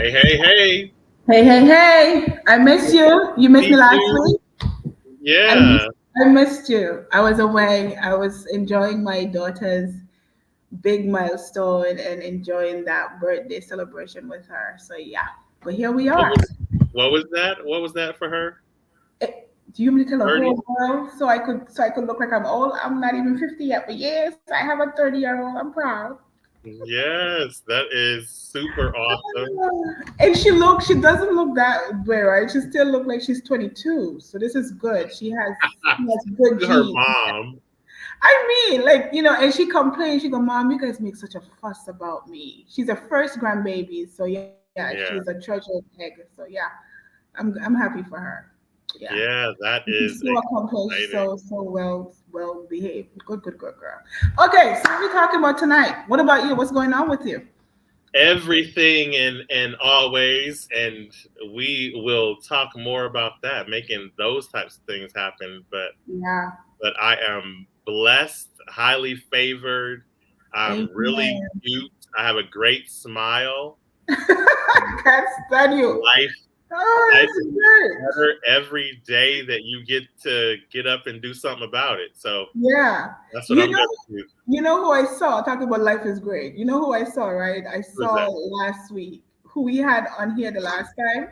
Hey, hey, hey. Hey, hey, hey! I miss you. You missed me Me last too. week. I Yeah. missed, I missed you. I was away. I was enjoying my daughter's big milestone and enjoying that birthday celebration with her. So yeah, but here we What are. was what was that? What was that for her? Eh, do you want me to tell a 30? whole world so I could look like I'm old? I'm not even 50 yet, but yes, I have a 30-year-old. I'm proud. Yes, that is super awesome. And she doesn't look that way, right? She still look like she's 22. So this is good. She has good To her genes. mom. I mean, like, and she complains, she go, Mom, you guys make such a fuss about me. She's a first grandbaby, so yeah, she's a Yeah. treasured egg. So yeah, I'm happy for her. Yeah. Yeah, that She's is so accomplished, exciting. so well behaved. Good girl. Okay, so what are we talking about tonight? What about you? What's going on with you? Everything and always, and we will talk more about that, making those types of things happen. Yeah. But I am blessed, highly favored. I'm really Amen. cute. I have a great smile. Can't stand you. Life Oh, life this is is great. better every day that you get to get up and do something about it. So Yeah. that's what You I'm know, gonna do. you know who I saw talking about life is great. You know who I saw, right? I Who's saw that? last week who we had on here the last time,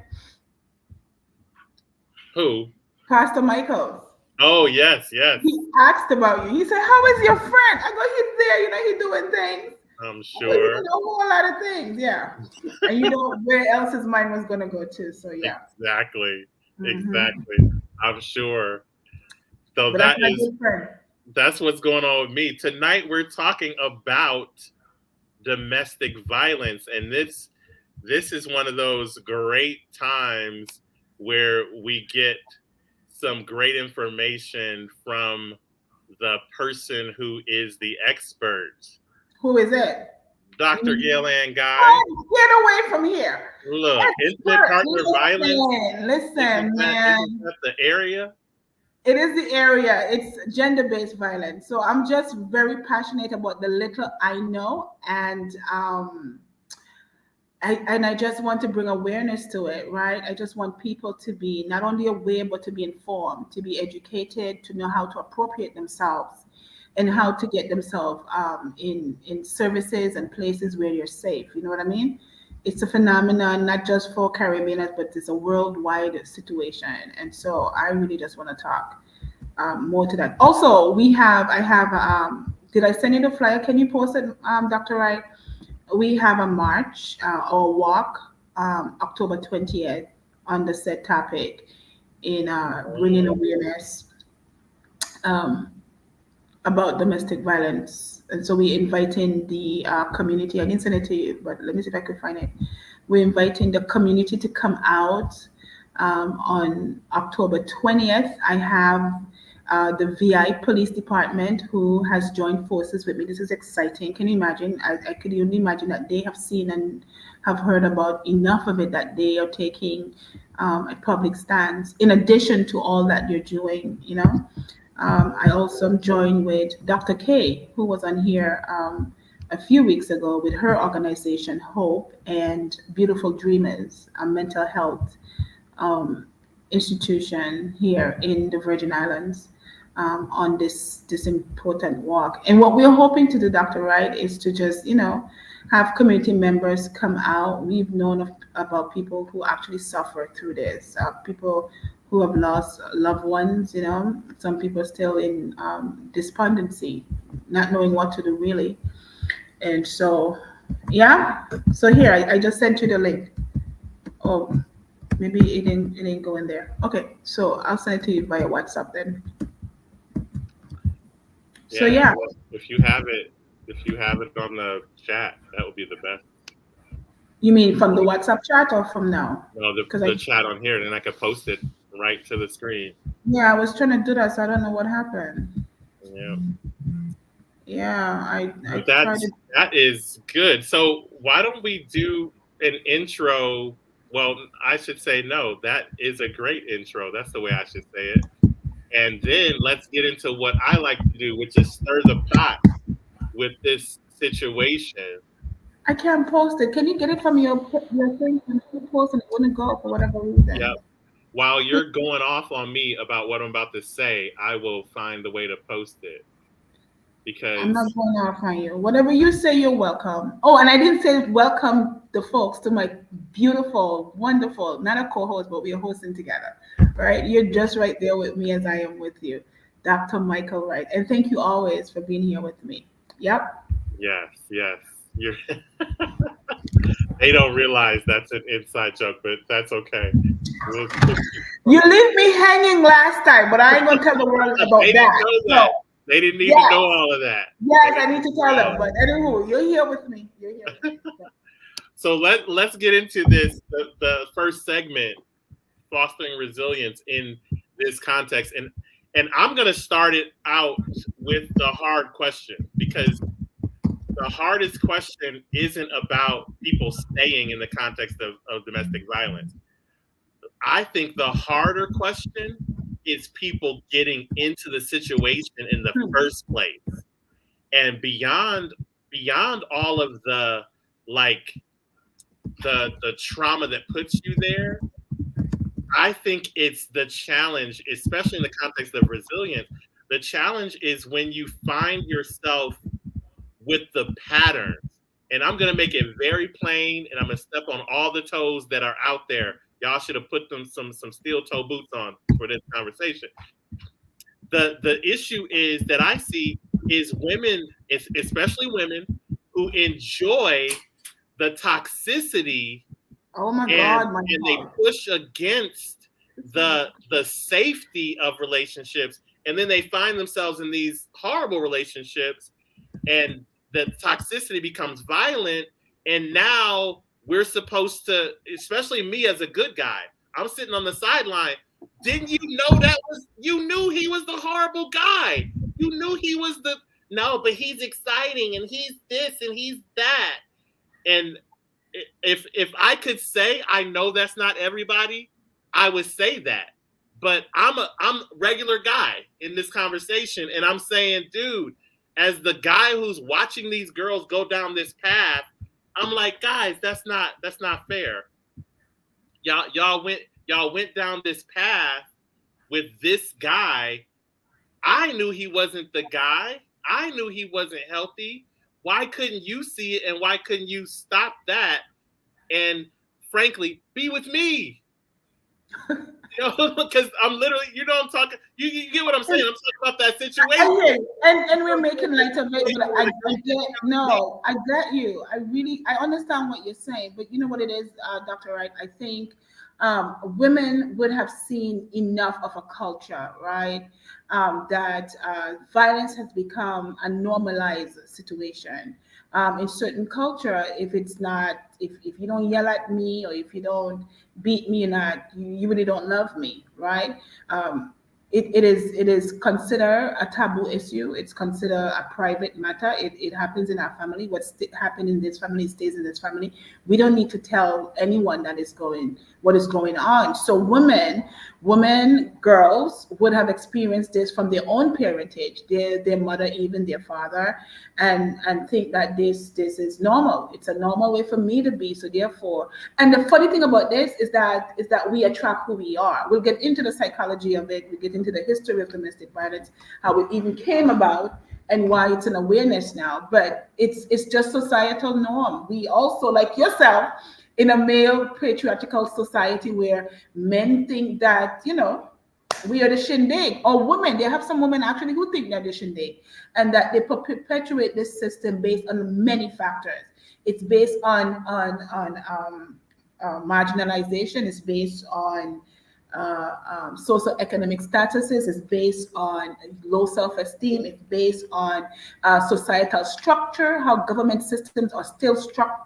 Who? Pastor Michaels. Oh yes, yes. He asked about you. He said, "How is your friend?" I go, "He's there. He's doing things. I'm He's sure. doing a whole lot of things." Yeah. And you know where else his mind was gonna go to. So yeah. Exactly. Hmm. Exactly. I'm sure. So But that's my good friend. that's what's going on with me. Tonight we're talking about domestic violence, and this is one of those great times where we get some great information from the person who is the expert. Who is it? Dr. Gail Ann Guy. Oh, get away from here. Look, intimate Expert. partner violence, Listen, isn't man. that the area? It is the area. It's gender-based violence. So I'm just very passionate about the little I know, and I just want to bring awareness to it, right? I just want people to be not only aware but to be informed, to be educated, to know how to appropriate themselves, and how to get themselves in services and places where you're safe. You know what I mean? It's a phenomenon not just for Caribbeans, but it's a worldwide situation. And so I really just want to talk more to that. Also, I have, did I send you the flyer? Can you post it, Dr. Wright? We have a march or walk October 20th on the said topic in bringing awareness um, about domestic violence. And so we inviting the community. I didn't send it to you, but let me see if I could find it. We're inviting the community to come out on October 20th. I have the VI Police Department who has joined forces with me. This is exciting. Can you imagine? I could only imagine that they have seen and have heard about enough of it that they are taking a public stance in addition to all that you're doing. I also joined with Dr. K, who was on here a few weeks ago with her organization, Hope and Beautiful Dreamers, a mental health um, institution here in the Virgin Islands on this important walk. And what we're hoping to do, Dr. Wright, is to just have community members come out. We've known about people who actually suffer through this, people who have lost loved ones. Some people still in despondency, not knowing what to do really. And so, yeah. So here, I just sent you the link. Oh, maybe it didn't go in there. Okay, so I'll send it to you via WhatsApp then. So Yeah. yeah, Well, if you have it on the chat, that would be the best. you mean from the WhatsApp chat or from now? No, Because the chat on here, then I could post it right to the screen. yeah, I was trying to do that, so I don't know what happened. Yeah. Yeah, I But tried it. that is good. So why don't we do an intro? Well, I should say no. That is a great intro. That's the way I should say it. And then let's get into what I like to do, which is stir the pot with this situation. I can't post it. Can you get it from your thing? And post and it wouldn't go for whatever reason. Yep. While you're going off on me about what I'm about to say, I will find the way to post it I'm not because going off on you. Whatever you say, you're welcome. Oh, and I didn't say welcome the folks to my beautiful, wonderful, not a co-host, but we are hosting together, right? You're just right there with me as I am with you, Dr. Michael Wright. And thank you always for being here with me. Yep. yes, yes, you're. They don't realize that's an inside joke, but that's okay. We'll keep You going. leave me hanging last time, but I ain't gonna tell the world They about didn't that. know So that. They didn't need to know yes, all of that. They yes, I didn't need need to to tell know all them. of But that. anywho, you're here with me. You're here with me. So, So let's get into this. The first segment, fostering resilience in this context, and I'm gonna start it out with the hard question because the hardest question isn't about people staying in the context of domestic violence. I think the harder question is people getting into the situation in the hmm, first place. And beyond all of the like the trauma that puts you there, I think it's the challenge, especially in the context of resilience. The challenge is when you find yourself with the patterns. And I'm gonna make it very plain, and I'm gonna step on all the toes that are out there. Y'all should have put them some steel toe boots on for this conversation. The issue is that I see is women, especially women, who enjoy the toxicity oh my and God, my they God. push against the safety of relationships, and then they find themselves in these horrible relationships, and the toxicity becomes violent, and now we're supposed to, especially me as a good guy, I'm sitting on the sideline. Didn't you know that was, you knew he was the horrible guy, you knew he was the, no, but he's exciting and he's this and he's that. And if I could say I know that's not everybody, I would say that. But I'm regular guy in this conversation, and I'm saying, dude, as the guy who's watching these girls go down this path, I'm like, guys, that's not fair. Y'all went down this path with this guy. I knew he wasn't the guy. I knew he wasn't healthy. Why couldn't you see it, and why couldn't you stop that and frankly be with me? Because I'm literally, I'm talking. You get what I'm saying? I'm talking about that I situation. hear you. And we're making light of it, but Situation where I get no, I get you. I understand what you're saying, but you know what it is, Dr. Wright. I think women would have seen enough of a culture, right? That violence has become a normalized situation. In certain culture, if it's not, if you don't yell at me or if you don't beat me, or not, you really don't love me, right? It is considered a taboo issue. It's considered a private matter. It happens in our family. Happened in this family stays in this family. We don't need to tell anyone that is going what is going on. So girls would have experienced this from their own parentage, their mother, even their father, and think that this is normal. It's a normal way for me to be. So therefore, and the funny thing about this is that we attract who we are. We'll get into the psychology of it. We get into the history of domestic violence, how it even came about, and why it's an awareness now. But it's just societal norm. We also, like yourself, in a male patriarchal society where men think that we are the shindig, or women. They have some women actually who think they're the shindig, and that they perpetuate this system based on many factors. It's based on marginalization. It's based on socioeconomic statuses. It's based on low self-esteem. It's based on societal structure, how government systems are still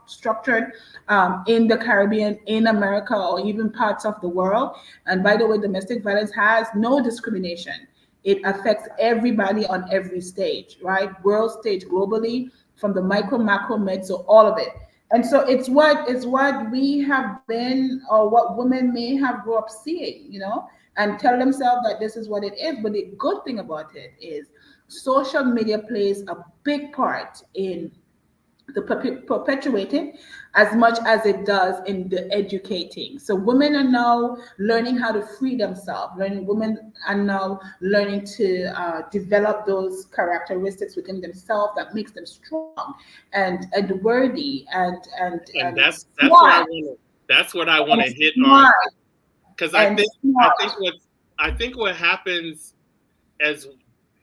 structured in the Caribbean, in America, or even parts of the world. And by the way, domestic violence has no discrimination. It affects everybody on every stage, right? World stage, globally, from the micro, macro, meso, all of it. And so it's what we have been, or what women may have grew up seeing, and tell themselves that this is what it is. But the good thing about it is social media plays a big part in to perpetuate it as much as it does in the educating. So women are now learning how to free themselves. Women are now learning to develop those characteristics within themselves that makes them strong and worthy And and that's what smart that's what I want and to hit on, smart because and smart. I think what happens as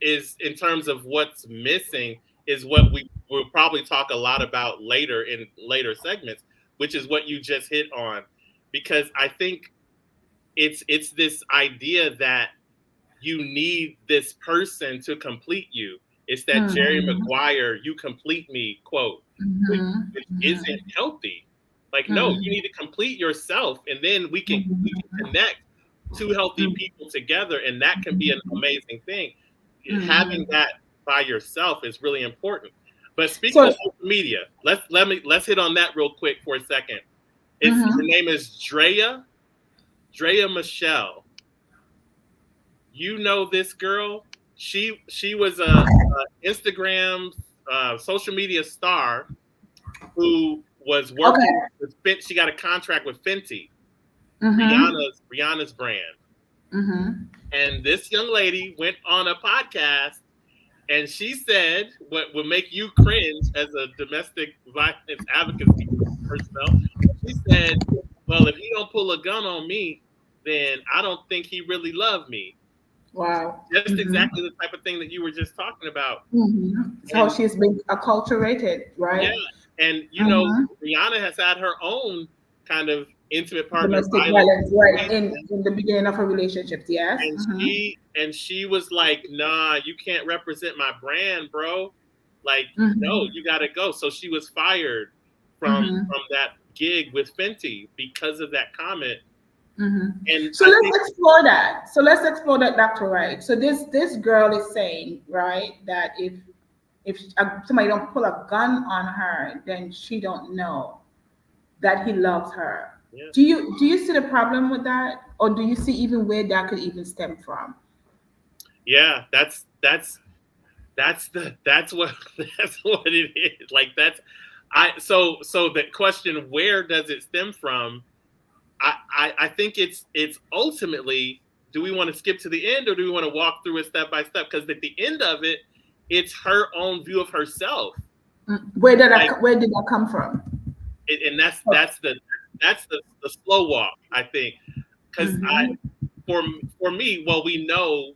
is in terms of what's missing is what we will probably talk a lot about later in later segments, which is what you just hit on, because I think it's this idea that you need this person to complete you. It's that Jerry Mhm, Maguire "you complete me" quote, mhm, which isn't mhm, healthy. Like, no, you mhm, need to complete yourself, and then we mhm, can connect two healthy people together, and that can be an amazing thing. Having mhm. that by yourself is really important. But speaking of So, social media, let's hit on that real quick for a second. It's her mhm. name is Drea Michelle. You know this girl. She was a Instagram social media star who was working Okay. with She got a contract with Fenty, Mhm, Rihanna's brand. mhm. And this young lady went on a podcast and she said what would make you cringe as a domestic violence advocacy personnel. She said, "Well, if he don't pull a gun on me, then I don't think he really loved me." Wow. Just Mhm, exactly the type of thing that you were just talking about. mhm. So And she's been acculturated, yeah, right? and Mhm. Rihanna has had her own kind of intimate partner Domestic violence violence, right? situation. In the beginning of a relationship, yes. And Mhm, she was like, "Nah, you can't represent my brand, bro. Like, no, mhm, you gotta go." So she was fired mhm, from that gig with Fenty because of that comment. mhm. And So I let's think, explore that. So let's explore that, Dr. Wright. So this girl is saying, right, that if somebody don't pull a gun on her, then she don't know that he loves her. yeah, Do you see the problem with that, or do you see even where that could even stem from? yeah, that's what that's what it is. Like that's I so the question, where does it stem from? I think it's ultimately, do we want to skip to the end or do we want to walk through it step by step? Because at the end of it, it's her own view of herself. Like, Where did that come from? and that's the slow walk, I think. Because Mm-hmm. for me, well, we know,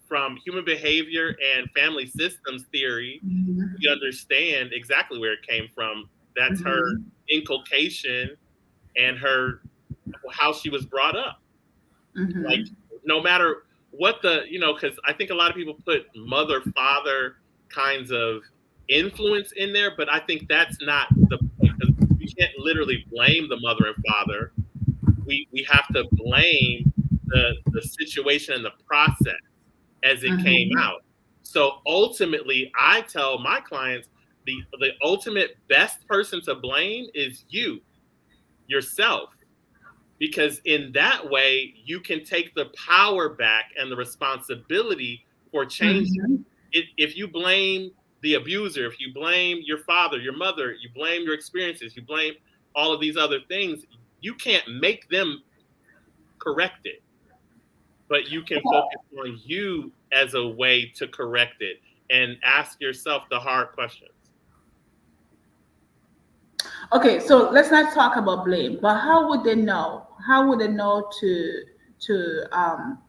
from human behavior and family systems theory, we understand exactly where it came from. That's her Mm-hmm. inculcation and her how she was brought up. Like, Mm-hmm. no matter what because I think a lot of people put mother, father kinds of influence in there, but I think that's not the point, because we can't literally blame the mother and father. We have to blame the situation and the process as it came Mm-hmm. out. So ultimately, I tell my clients the ultimate best person to blame is yourself, because in that way you can take the power back and the responsibility for changing. Mm-hmm. If you blame the abuser, if you blame your father, your mother, you blame your experiences, you blame all of these other things, you can't make them correct it, but you can focus on you as a way to correct it and ask yourself the hard questions. Okay, so let's not talk about blame, but how would they know? How would they know to um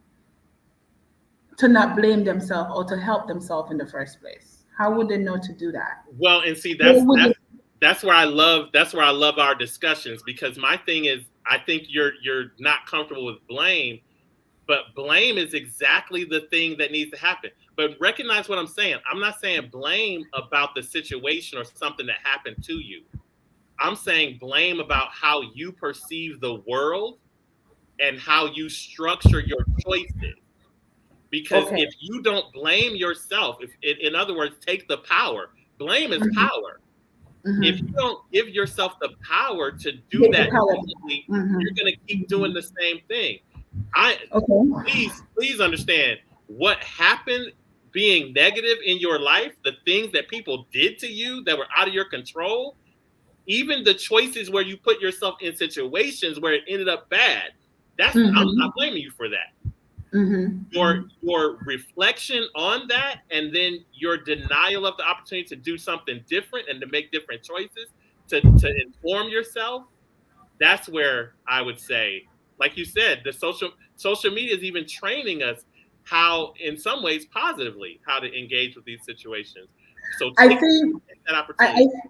to not blame themselves or to help themselves in the first place? How would they know to do that? Well, and see, Where would they? that's where I love our discussions, because my thing is, I think you're not comfortable with blame, but blame is exactly the thing that needs to happen. But recognize what I'm saying. I'm not saying blame about the situation or something that happened to you. I'm saying blame about how you perceive the world and how you structure your choices. Because Okay. if you don't blame yourself, if in other words, take the power. Blame is Mm-hmm. power. If you Mm-hmm. don't give yourself the power to do Get the that power back. differently, you're Mm-hmm. going to keep doing the same thing. I Okay. Please understand what happened. being negative in your life, the things that people did to you that were out of your control, even the choices where you put yourself in situations where it ended up bad, I'm Mm-hmm. not blaming you for that. your Mm-hmm. your reflection on that, and then your denial of the opportunity to do something different and to make different choices, to inform yourself, that's where I would say, like you said, the social media is even training us how, in some ways positively, how to engage with these situations. So I take think that I, opportunity. I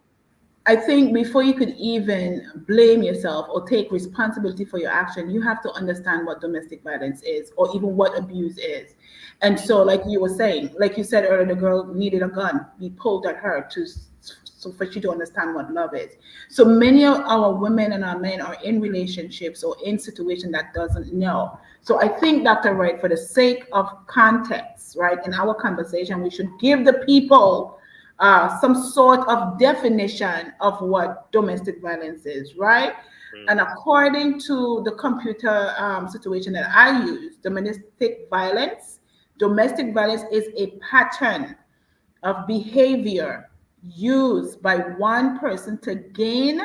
I think before you could even blame yourself or take responsibility for your action, you have to understand what domestic violence is or even what abuse is. And so, like you were saying, like you said earlier, the girl needed a gun. We pulled at her so for she to understand what love is. So many of our women and our men are in relationships or in situations that doesn't know. So I think, Dr. Wright, for the sake of context, right, in our conversation, we should give the people some sort of definition of what domestic violence is, right? And Mhm. according to the computer situation that I use, domestic violence is a pattern of behavior used by one person to gain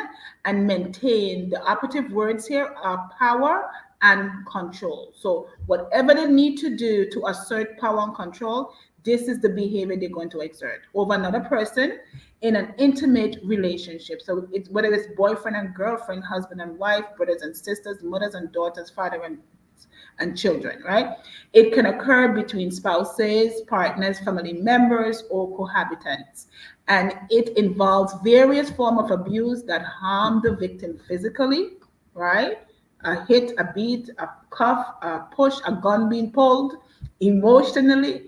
and maintain, the operative words here are power and control. So whatever they need to do to assert power and control, this is the behavior they're going to exert over another person in an intimate relationship. So it's whether it's boyfriend and girlfriend, husband and wife, brothers and sisters, mothers and daughters, father and children, right? It can occur between spouses, partners, family members, or cohabitants. And it involves various forms of abuse that harm the victim physically, right? A hit, a beat, a cuff, a push, a gun being pulled, emotionally,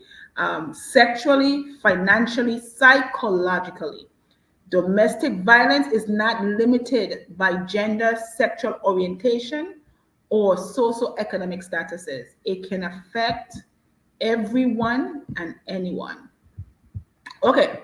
sexually, financially, psychologically. Domestic violence is not limited by gender, sexual orientation, or socioeconomic statuses. It can affect everyone and anyone. Okay,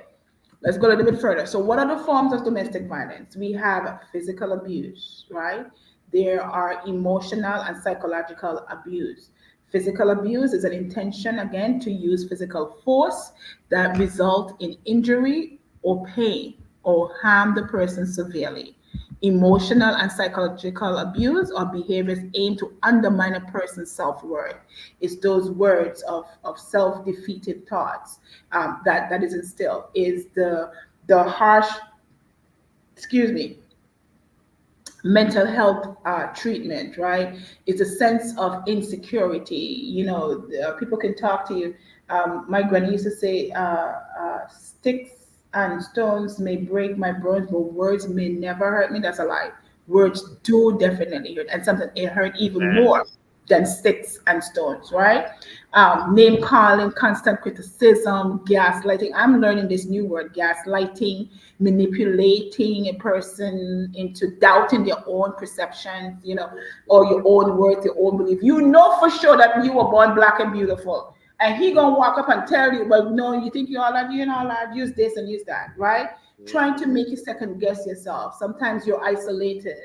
let's go a little bit further. So, what are the forms of domestic violence? We have physical abuse, right? There are emotional and psychological abuse. Physical abuse is an intention, again, to use physical force that result in injury or pain or harm the person severely. Emotional and psychological abuse or behaviors aimed to undermine a person's self-worth. It's those words of self-defeated thoughts that is instilled. Is the harsh, excuse me, mental health treatment, right? It's a sense of insecurity. You know, people can talk to you. My granny used to say, sticks and stones may break my bones, but words may never hurt me. That's a lie. Words do definitely hurt, and something it hurt even more Exactly. than sticks and stones, right? Name calling, constant criticism, gaslighting. I'm learning this new word, gaslighting, manipulating a person into doubting their own perceptions, you know, or your own worth, your own belief. You know for sure that you were born black and beautiful. And he gonna walk up and tell you, well, no, you think you're all that, you're not all that, use this and use that, right? Trying to Mhm. make you second guess yourself. Sometimes you're isolated.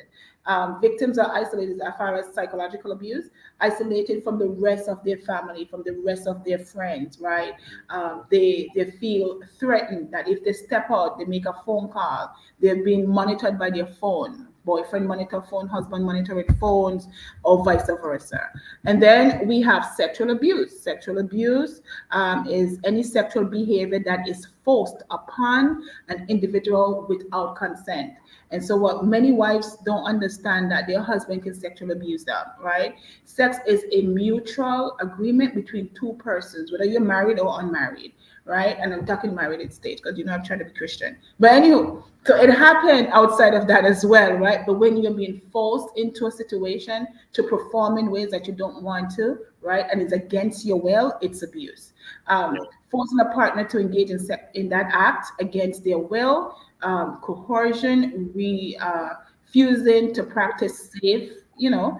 Victims are isolated as far as psychological abuse, isolated from the rest of their family, from the rest of their friends, right? They feel threatened that if they step out, they make a phone call, they're being monitored by their phone. Boyfriend monitor phone, husband monitoring phones, or vice versa. And then we have sexual abuse. Sexual abuse is any sexual behavior that is forced upon an individual without consent. And so, what many wives don't understand that their husband can sexually abuse them, right? Sex is a mutual agreement between two persons, whether you're married or unmarried, right? And I'm talking married stage because you know I'm trying to be Christian. But anywho, so it happened outside of that as well, right? But when you're being forced into a situation to perform in ways that you don't want to, right, and it's against your will, it's abuse. Yeah. Forcing a partner to engage in that act against their will, coercion, refusing to practice safe, you know,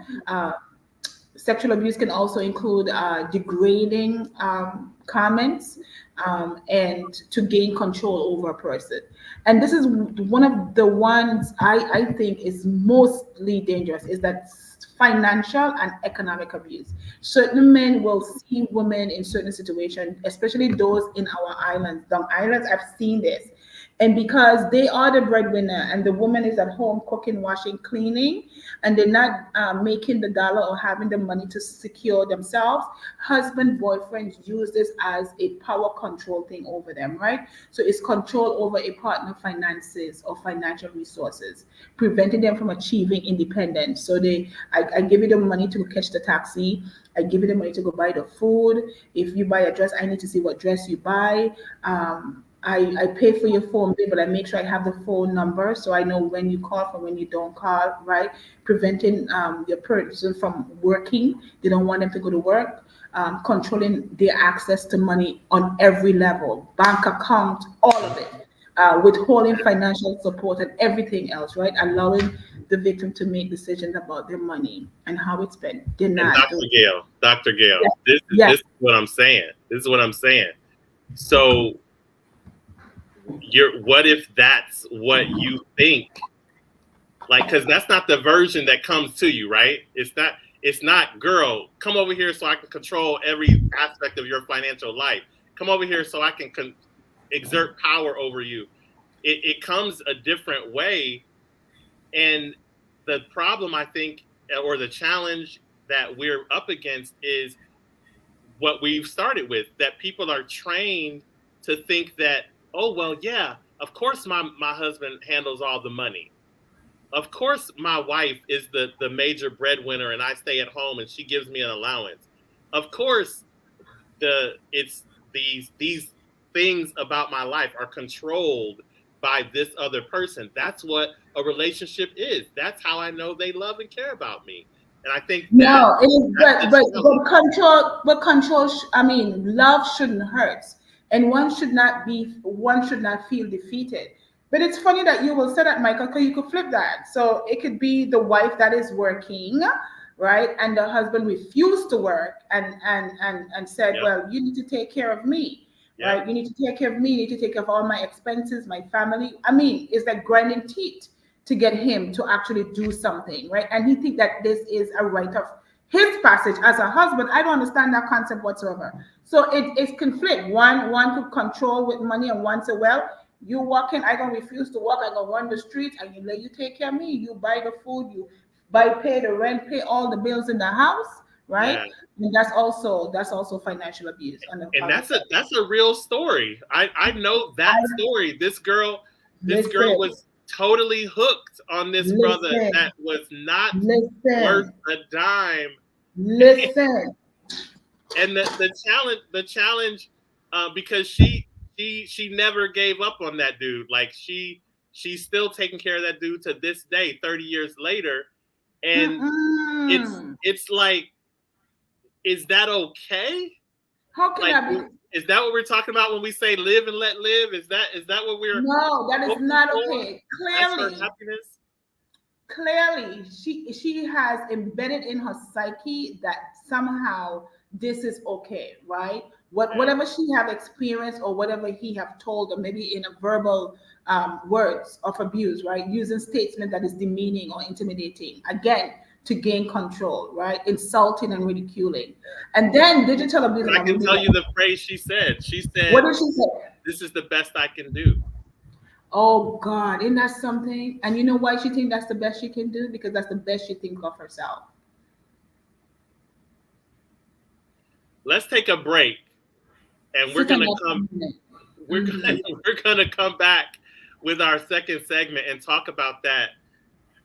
sexual abuse can also include degrading comments and to gain control over a person. And this is one of the ones I think is mostly dangerous is that financial and economic abuse. Certain men will see women in certain situations, especially those in our islands, down islands. I've seen this. And because they are the breadwinner and the woman is at home cooking, washing, cleaning, and they're not making the dollar or having the money to secure themselves, husband, boyfriends use this as a power control thing over them, right? So it's control over a partner finances or financial resources, preventing them from achieving independence. So I give you the money to catch the taxi. I give you the money to go buy the food. If you buy a dress, I need to see what dress you buy. I pay for your phone bill, but I make sure I have the phone number so I know when you call from when you don't call, right? Preventing your person from working. They don't want them to go to work. Controlling their access to money on every level, bank account, all of it. Withholding financial support and everything else, right? Allowing the victim to make decisions about their money and how it's spent. They're And not doing. Dr. Gail, Yes, this yes. is what I'm saying. This is what I'm saying. So what if that's what you think? Like, because that's not the version that comes to you, right? It's not, girl, come over here so I can control every aspect of your financial life. Come over here so I can exert power over you. It comes a different way. And the problem, I think, or the challenge that we're up against is what we've started with, that people are trained to think that, oh, well, yeah, of course my husband handles all the money. Of course my wife is the major breadwinner and I stay at home and she gives me an allowance. Of course it's these things about my life are controlled by this other person. That's what a relationship is. That's how I know they love and care about me. And I think No, it is, that's the challenge. I mean, love shouldn't hurt, and one should not feel defeated. But it's funny that you will say that, Michael, because you could flip that. So it could be the wife that is working, right, and the husband refused to work and said, Yep. well, you need to take care of me, Yep. right? You need to take care of me. You need to take care of all my expenses, my family. I mean, it's like grinding teeth to get him to actually do something, right? And he think that this is a rite of his passage as a husband. I don't understand that concept whatsoever. So it's conflict. One could control with money, and one say, well, you walking, I gonna refuse to walk. I gonna run the streets, and you let you take care of me. You buy the food, you pay the rent, pay all the bills in the house, right? Yeah. And that's also financial abuse on the And other side. that's a real story. I know I that story. This girl listen, was totally hooked on this brother listen, that was not worth listen, a dime. listen. And the challenge, because she never gave up on that dude. Like she's still taking care of that dude to this day, 30 years later. And it's Mm-mm. it's like, is that okay? How can Like, that be? is that what we're talking about when we say live and let live? Is that what we're No, that is hoping not for? okay. That's her Clearly, happiness. she has embedded in her psyche that somehow this is okay, right? Yeah, Whatever she have experienced or whatever he have told, or maybe in a verbal words of abuse, right? Using statement that is demeaning or intimidating, again, to gain control, right? Insulting and ridiculing. And then digital abuse, but and I I will can be tell like, you the phrase she said. She what said, did she say? "This is the best I can do." Oh God, isn't that something? And you know why she think that's the best she can do? Because that's the best she think of herself. Let's take a break, and Sit on that for a minute. we're gonna Mm-hmm. we're gonna come back with our second segment and talk about that,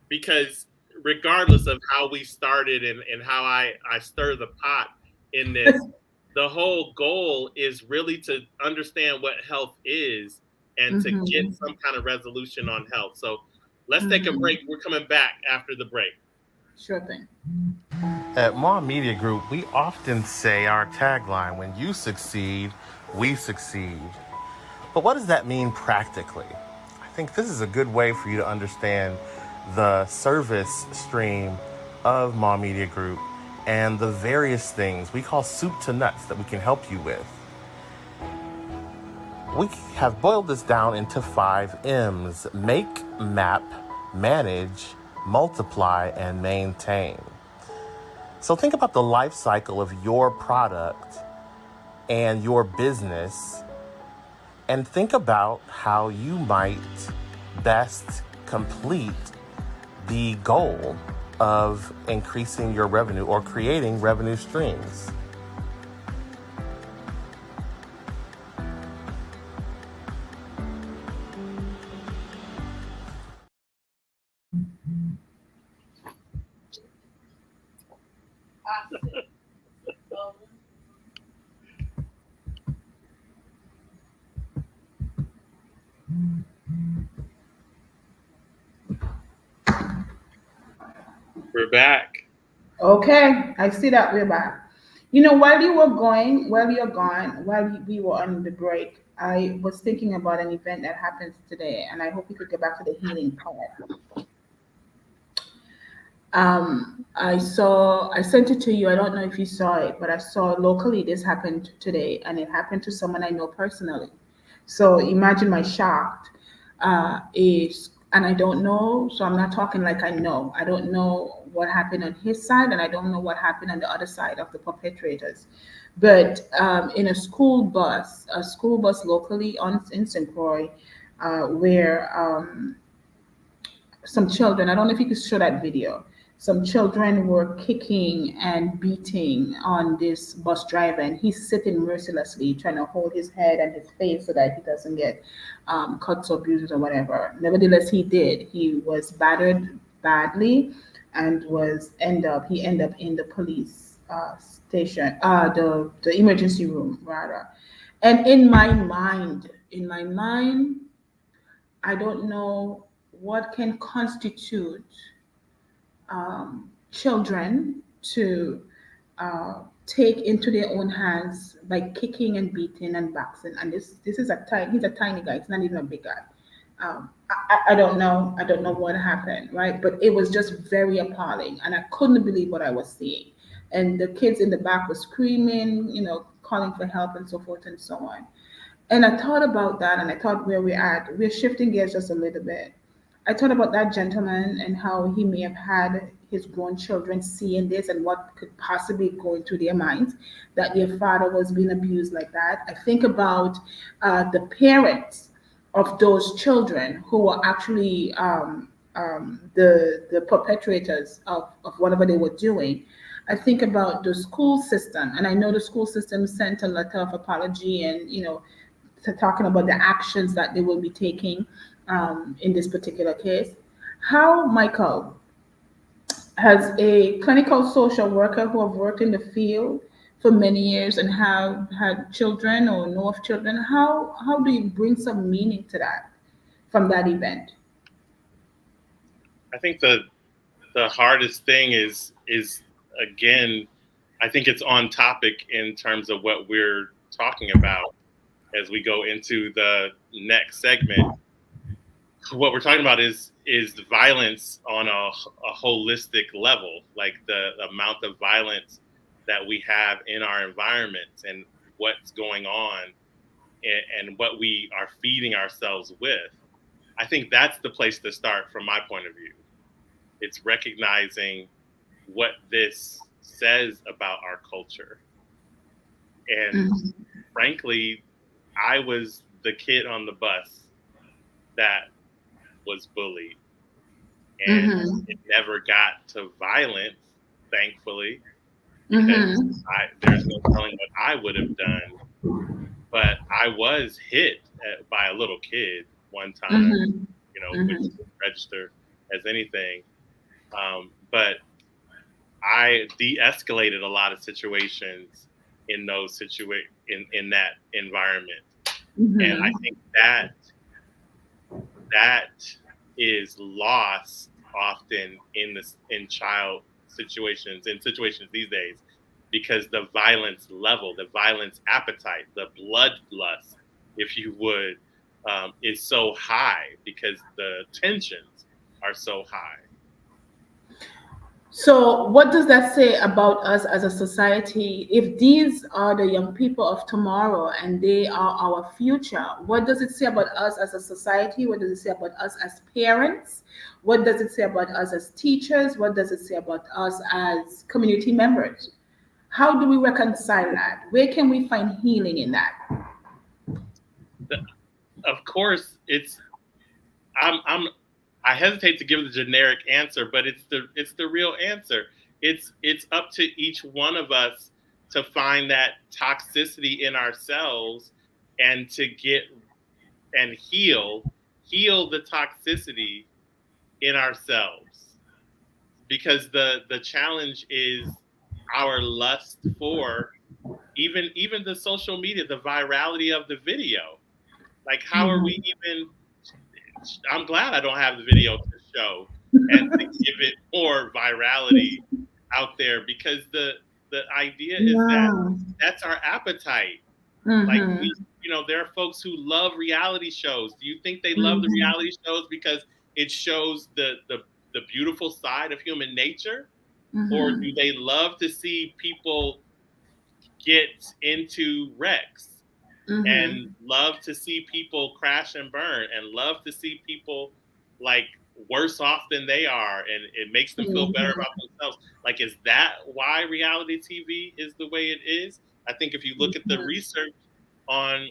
because regardless of how we started and how I stir the pot in this, the whole goal is really to understand what health is and to get Mm-hmm. some kind of resolution on health. So let's take a Mm-hmm. break. We're coming back after the break. Sure thing. At Mom Media Group, we often say our tagline, when you succeed, we succeed. But what does that mean practically? I think this is a good way for you to understand the service stream of Mom Media Group and the various things we call soup to nuts that we can help you with. We have boiled this down into 5 M's: make, map, manage, multiply, and maintain. So think about the life cycle of your product and your business, and think about how you might best complete the goal of increasing your revenue or creating revenue streams. We're back. Okay, I see that we're back. While you're gone, while we were on the break, I was thinking about an event that happens today, and I hope we could get back to the healing part. I sent it to you. I don't know if you saw it, but I saw locally this happened today, and it happened to someone I know personally. So imagine my shock. Is and I don't know, so I'm not talking like I know. I don't know what happened on his side, and I don't know what happened on the other side of the perpetrators. But in a school bus locally on in St. Croix, where some children, I don't know if you could show that video. Some children were kicking and beating on this bus driver, and he's sitting mercilessly, trying to hold his head and his face so that he doesn't get cuts or bruises or whatever. Nevertheless, he did. He was battered badly, and he ended up in the police station, the emergency room rather. And in my mind, I don't know what can constitute children to take into their own hands by kicking and beating and boxing. And this is he's a tiny guy. It's not even a big guy. I don't know. I don't know what happened, right? But it was just very appalling, and I couldn't believe what I was seeing. And the kids in the back were screaming, calling for help and so forth and so on. And I thought about that, and I thought where we're at. We're shifting gears just a little bit. I thought about that gentleman and how he may have had his grown children seeing this and what could possibly go into their minds that their father was being abused like that. I think about the parents of those children who were actually the perpetrators of whatever they were doing. I think about the school system, and I know the school system sent a letter of apology and talking about the actions that they will be taking in this particular case. How, Michael, has a clinical social worker who have worked in the field for many years and have had children or know of children, how do you bring some meaning to that from that event? I think the hardest thing is again, I think it's on topic in terms of what we're talking about as we go into the next segment. What we're talking about is the violence on a holistic level, like the amount of violence that we have in our environments and what's going on, and what we are feeding ourselves with. I think that's the place to start from my point of view. It's recognizing what this says about our culture. And Mhm. frankly, I was the kid on the bus that was bullied, and Mhm. it never got to violence, thankfully, because Mhm. there's no telling what I would have done. But I was hit by a little kid one time, Mhm. which Mhm. would register as anything. But I de-escalated a lot of situations in in that environment, and I Mhm. think that is lost often in child situations, in situations these days, because the violence level, the violence appetite, the bloodlust, if you would, is so high because the tensions are so high. So, what does that say about us as a society? If these are the young people of tomorrow and they are our future, what does it say about us as a society? What does it say about us as parents? What does it say about us as teachers? What does it say about us as community members? How do we reconcile that? Where can we find healing in that? Of course, I'm I hesitate to give the generic answer, but it's the real answer. It's up to each one of us to find that toxicity in ourselves and to get and heal the toxicity in ourselves, because the challenge is our lust for even the social media, the virality of the video. Like, how are we Mhm. even? I'm glad I don't have the video to show and to give it more virality out there, because the idea is that Yeah. that's our appetite. Like, Mm-hmm. there are folks who love reality shows. Do you think they love the Mm-hmm. reality shows because it shows the beautiful side of human nature, or Mm-hmm. do they love to see people get into wrecks and Mm-hmm. love to see people crash and burn and love to see people like worse off than they are, and it makes them feel better about themselves? Like, is that why reality TV is the way it is? I think if you look at the research on,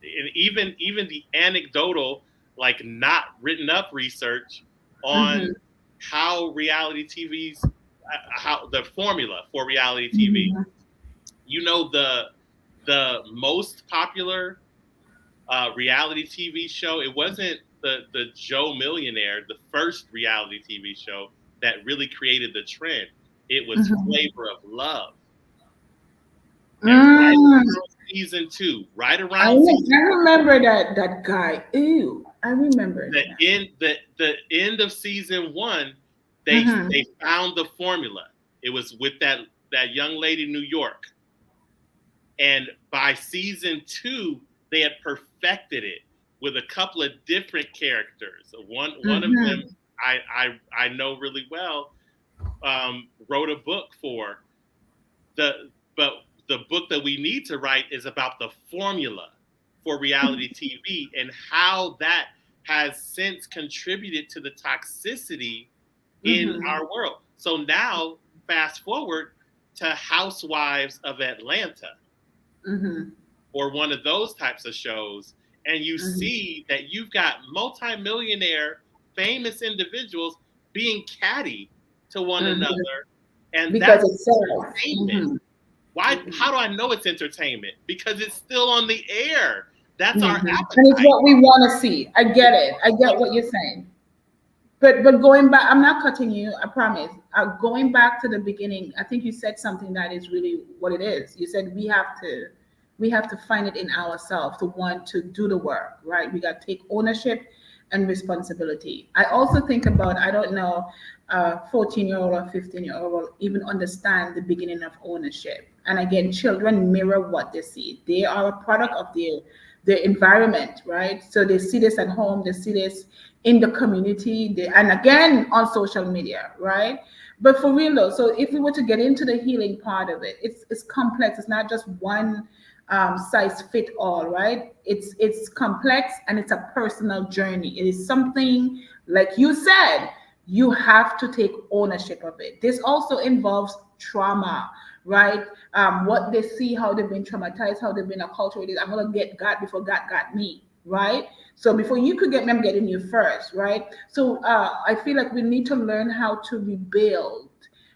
and even the anecdotal, like, not written up research on Mm-hmm. how reality TV's how the formula for reality TV. Mm-hmm. The most popular reality TV show, it wasn't the Joe Millionaire, the first reality TV show that really created the trend. It was Mm-hmm. Flavor of Love. And right Mm. around season 2, right I, around season I remember that guy. Ew, I remember the that. end the end of season 1, Mm-hmm. they found the formula. It was with that young lady in New York, and by season 2 they had perfected it with a couple of different characters. One of them Mm-hmm. I know really well. Wrote a book for the but the book that we need to write is about the formula for reality TV and how that has since contributed to the toxicity in Mm-hmm. our world. So now, fast forward to Housewives of Atlanta, Mm-hmm. or one of those types of shows, and you Mm-hmm. see that you've got multimillionaire, famous individuals being catty to one Mm-hmm. another, and Because that's it sells. entertainment. Mm-hmm. Why? Mm-hmm. How do I know it's entertainment? Because it's still on the air. That's our Mm-hmm. And it's appetite. what we want to see. I get It's it. what I we get want what to you're saying. But going back, I'm not cutting you. I promise. Going back to the beginning, I think you said something that is really what it is. You said we have to find it in ourselves to want to do the work, right? We got to take ownership and responsibility. I also think about, I don't know, 14-year-old or 15-year-old will even understand the beginning of ownership. And again, children mirror what they see. They are a product of their environment, right? So they see this at home, they see this in the community, and again on social media, right? But for real though, so if we were to get into the healing part of it, it's complex. It's not just one size fit all, right? It's complex and it's a personal journey. It is something, like you said, you have to take ownership of it. This also involves trauma, right? What they see, how they've been traumatized, how they've been acculturated. I'm gonna get God before God got me, right? So before you could get me, I'm getting you first, right? So I feel like we need to learn how to rebuild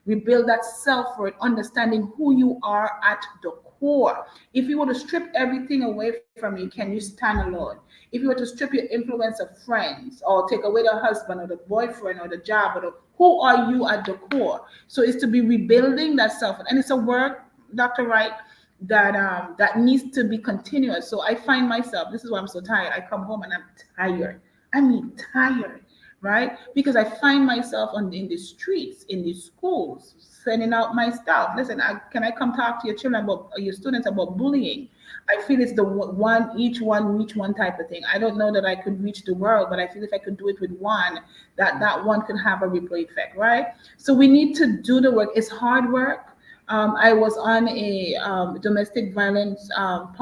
that self-worth, understanding who you are at the core. If you were to strip everything away from you, can you stand alone? If you were to strip your influence of friends, or take away the husband or the boyfriend or the job, or who are you at the core? So it's to be rebuilding that self, and it's a work, Dr. Wright, that needs to be continuous. So I find myself, this is why I'm so tired. I come home and I'm tired. I mean tired, right? Because I find myself in the streets, in the schools, sending out my stuff. Listen, can I come talk to your children about your students about bullying? I feel it's the one, each one type of thing. I don't know that I could reach the world, but I feel if I could do it with one, that one could have a ripple effect, right? So we need to do the work. It's hard work. I was on a domestic violence not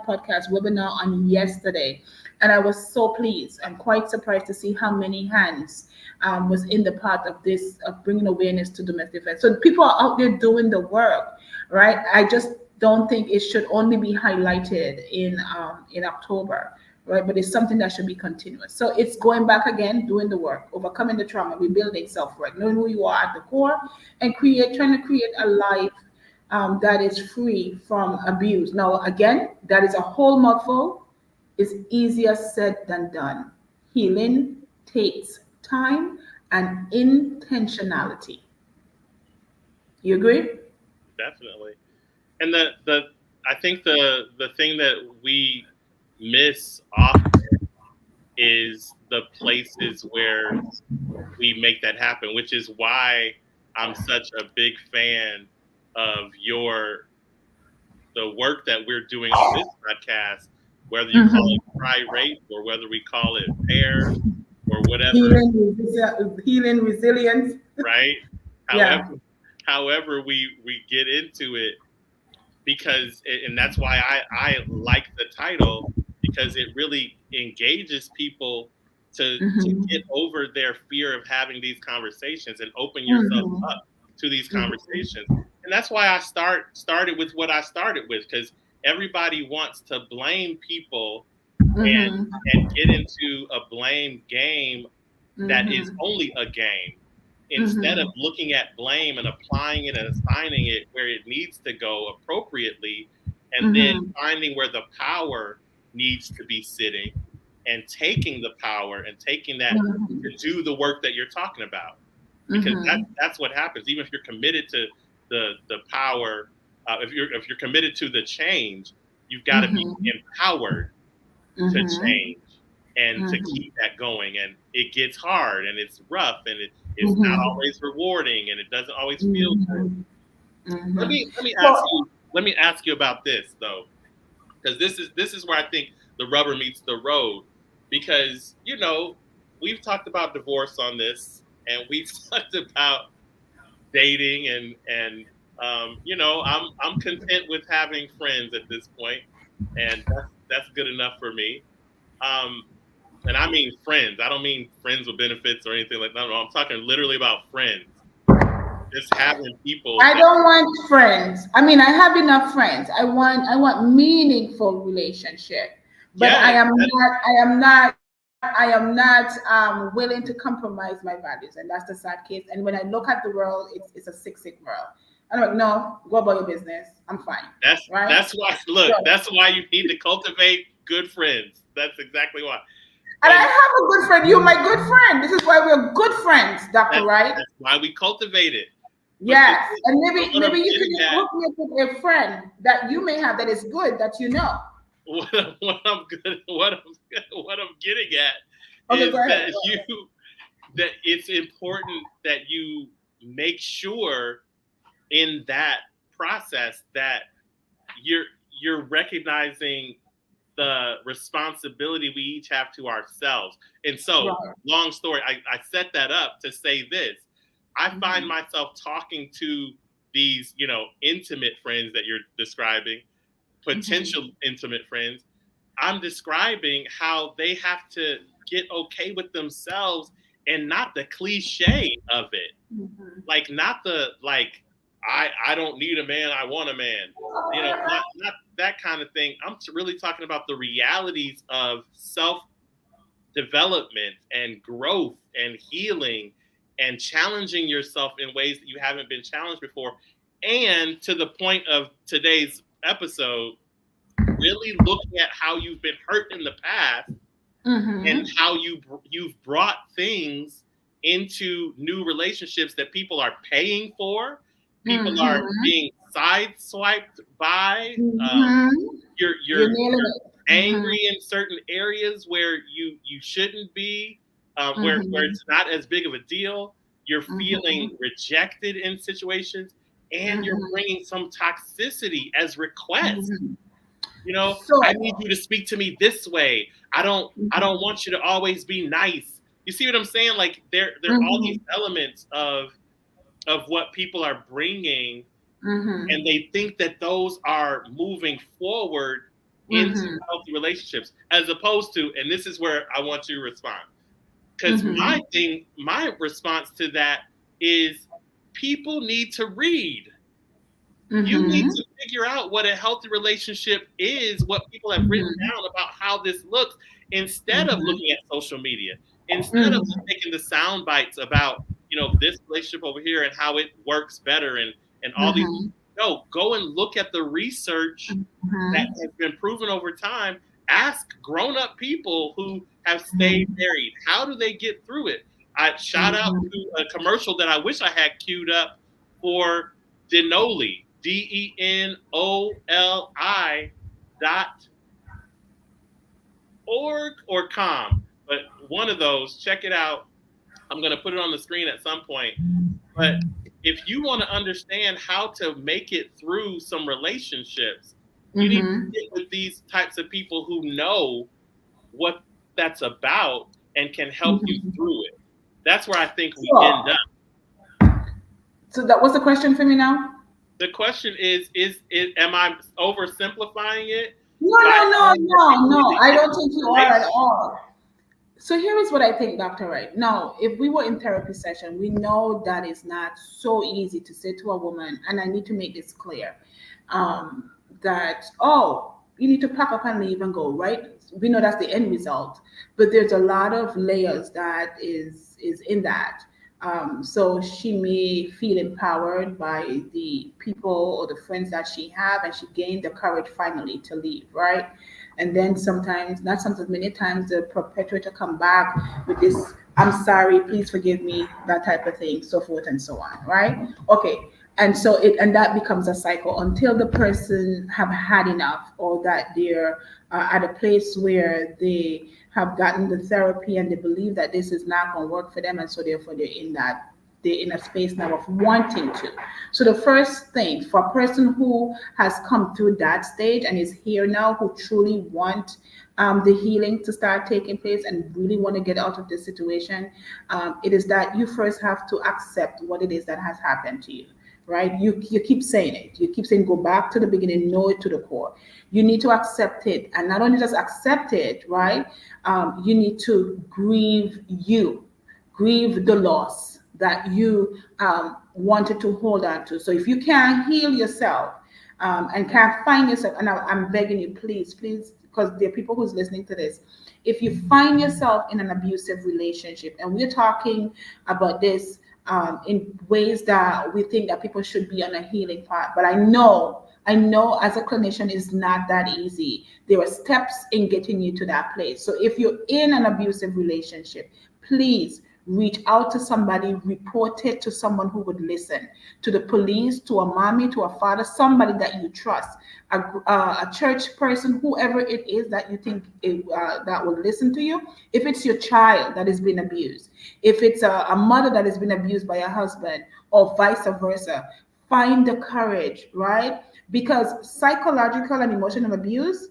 podcast webinar on yesterday, and I was so pleased. I'm quite surprised to see how many hands was in the part of this of bringing awareness to domestic violence. So people are out there doing the work, right? I just don't think it should only be highlighted in October, right? But it's something that should be continuous. So it's going back again, doing the work, overcoming the trauma, rebuilding self-worth, knowing who you are at the core, and trying to create a life that is free from abuse. Now, again, that is a whole mouthful. It's easier said than done. Healing takes time and intentionality. You agree? Definitely. And the I think the thing that we miss often is the places where we make that happen, which is why I'm such a big fan of the work that we're doing on this podcast, whether you call it Mm-hmm. cry rape or whether we call it pairs or whatever, Healing, resilience. right? However, Yeah. however we get into it, because and that's why I like the title, because it really engages people to Mm-hmm. get over their fear of having these conversations and open yourself Mm-hmm. up to these Mm-hmm. conversations. And that's why I started with what I started with, because everybody wants to blame people and get into a blame game that is Mm-hmm. only a game, instead of Mm-hmm. looking at blame and applying it and assigning it where it needs to go appropriately, and then Mm-hmm. finding where the power needs to be sitting and taking the power and taking that Mm-hmm. to do the work that you're talking about. Because Mm-hmm. that's what happens. Even if you're committed to the power, if you're committed to the change, you've got to be Mm-hmm. empowered to Mm-hmm. change and to Mm-hmm. keep that going. And it gets hard and it's rough and it's not Mm-hmm. always rewarding and it doesn't always feel good. Mm-hmm. Let Mm-hmm. me let me ask So, you let me ask you about this though, because this is where I think the rubber meets the road. Because we've talked about divorce on this, and we've talked about dating, and I'm content with having friends at this point, and that's good enough for me. Um, and I mean friends. I don't mean friends with benefits or anything like that. No, I'm talking literally about friends. Just having people I that, don't want friends. I mean, I have enough friends. I want meaningful relationship. But yes, I am not willing to compromise my values, and that's the sad case. And when I look at the world, it's a sick world. I'm like, no, go about your business. I'm fine, right? that's why. Look, So, that's why you need to cultivate good friends. That's exactly why. and I And have a good friend. You're my good friend. This is why we're good friends, Doctor that's Wright. that's why we cultivate it. But the, Yes, and but maybe what I'm maybe you getting can at, hook me up with a friend that you may have that is good that you know. what I'm getting at Okay, is go ahead. that it's important that you make sure in that process that you're you're recognizing the responsibility we each have to ourselves. And so, Right. long story, I set that up to say this. I find Mhm. myself talking to these, intimate friends that you're describing, Mhm. potential intimate friends. I'm describing how they have to get okay with themselves, and not the cliche of it. Mhm. Like, not the like I don't need a man, I want a man. Not that kind of thing. I'm really talking about the realities of self development and growth and healing and challenging yourself in ways that you haven't been challenged before. And to the point of today's episode, really looking at how you've been hurt in the past and Mhm. how you've brought things into new relationships that people are paying for, people are Mhm. being sideswiped by. Mhm. You're You're you're nailing it. Mhm. angry in certain areas where you shouldn't be. where Mhm. it's not as big of a deal. You're feeling Mhm. rejected in situations, and you're Mhm. bringing some toxicity as requests. Mhm. I So. need you to speak to me this way. I don't Mhm. want you to always be nice. You see what I'm saying? Like there are all these Mhm. elements of what people are bringing, and Mhm. they think that those are moving forward into Mhm. healthy relationships, as opposed to, and this is where I want you to respond, because Mhm. my response to that is, people need to read. You need Mhm. to figure out what a healthy relationship is, what people have written Mhm. down about how this looks, instead of Mhm. looking at social media, instead of just Mhm. taking the sound bites about, this relationship over here and how it works better, and all these. Mhm. No, go and look at the research that Mhm. has been proven over time. Ask grown-up people who have stayed Mhm. married, how do they get through it? I shout out Mhm. to a commercial that I wish I had queued up for Denoli, DENOLI.org or com. But one of those, check it out. I'm going to put it on the screen at some point. But if you want to understand how to make it through some relationships, you need to Mhm. get with these types of people who know what that's about and can help you through it. Mhm. That's where I think we end up. So, so that was the question for me now. The question is am I oversimplifying it No, by no, no, calling more no, people no. into I don't healthy think you are at relationships? all. So here is what I think, Dr. Wright. Now, if we were in therapy session, we know that it's not so easy to say to a woman, and I need to make this clear, um, that, oh, you need to pack up and leave and go, right? We know that's the end result, but there's a lot of layers that is in that. So she may feel empowered by the people or the friends that she have, and she gained the courage finally to leave, right? And then sometimes, not sometimes, many times the perpetrator come back with this, I'm sorry, please forgive me, that type of thing, so forth and so on, right? Okay. And so and that becomes a cycle until the person have had enough, or that they're at a place where they have gotten the therapy and they believe that this is not going to work for them, and so therefore they're in a space now of wanting to. So the first thing for a person who has come through that stage and is here now, who truly want the healing to start taking place and really want to get out of this situation, it is that you first have to accept what it is that has happened to you, right? You keep saying it. You keep saying go back to the beginning, know it to the core. You need to accept it, and not only just accept it, right? You need to grieve the loss that you wanted to hold on to. So if you can't heal yourself, and can't find yourself, and I'm begging you, please, please, because there are people who's listening to this. If you find yourself in an abusive relationship, and we're talking about this in ways that we think that people should be on a healing path, but I know as a clinician it's not that easy. There are steps in getting you to that place. So if you're in an abusive relationship, please reach out to somebody, report it to someone who would listen, to the police, to a mommy, to a father, somebody that you trust, a church person, whoever it is that you think that will listen to you. If it's your child that has been abused, if it's a mother that has been abused by a husband, or vice versa, find the courage, right? Because psychological and emotional abuse,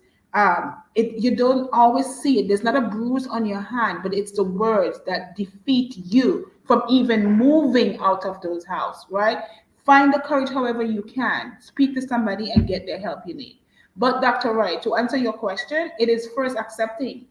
you don't always see it. There's not a bruise on your hand, but it's the words that defeat you from even moving out of those house, right? Find the courage however you can. Speak to somebody and get the help you need. But Dr. Wright, to answer your question, it is first accepting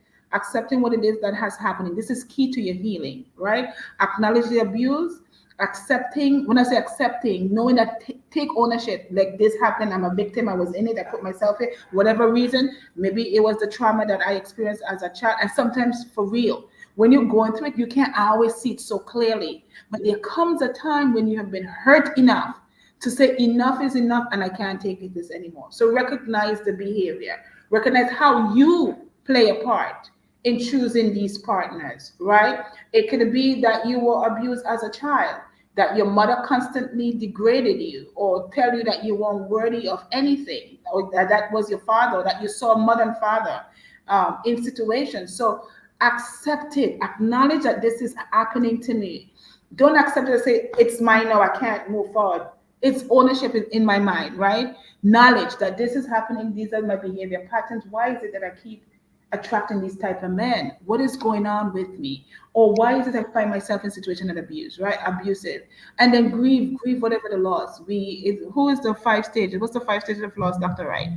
what it is that has happened. This is key to your healing, right? Acknowledge the abuse, accepting. When I say accepting, knowing that, take ownership, like this happened, I'm a victim, I was in it, I put myself in, whatever reason, maybe it was the trauma that I experienced as a child. And sometimes, for real, when you're going through it, you can't always see it so clearly, but there comes a time when you have been hurt enough to say enough is enough and I can't take it this anymore. So recognize the behavior, recognize how you play a part in choosing these partners, right? It could be that you were abused as a child, that your mother constantly degraded you or tell you that you weren't worthy of anything, or that was your father, or that you saw mother and father in situations. So accept it, acknowledge that this is happening to me. Don't accept it and say it's mine now, I can't move forward. It's ownership in my mind, right? Knowledge that this is happening, these are my behavior patterns. Why is it that I keep attracting these type of men? What is going on with me? Or why is it I find myself in situation of abuse, right? Abusive. And then grieve whatever the loss. Who is the 5 stages? What's the 5 stages of loss, Dr. Wright?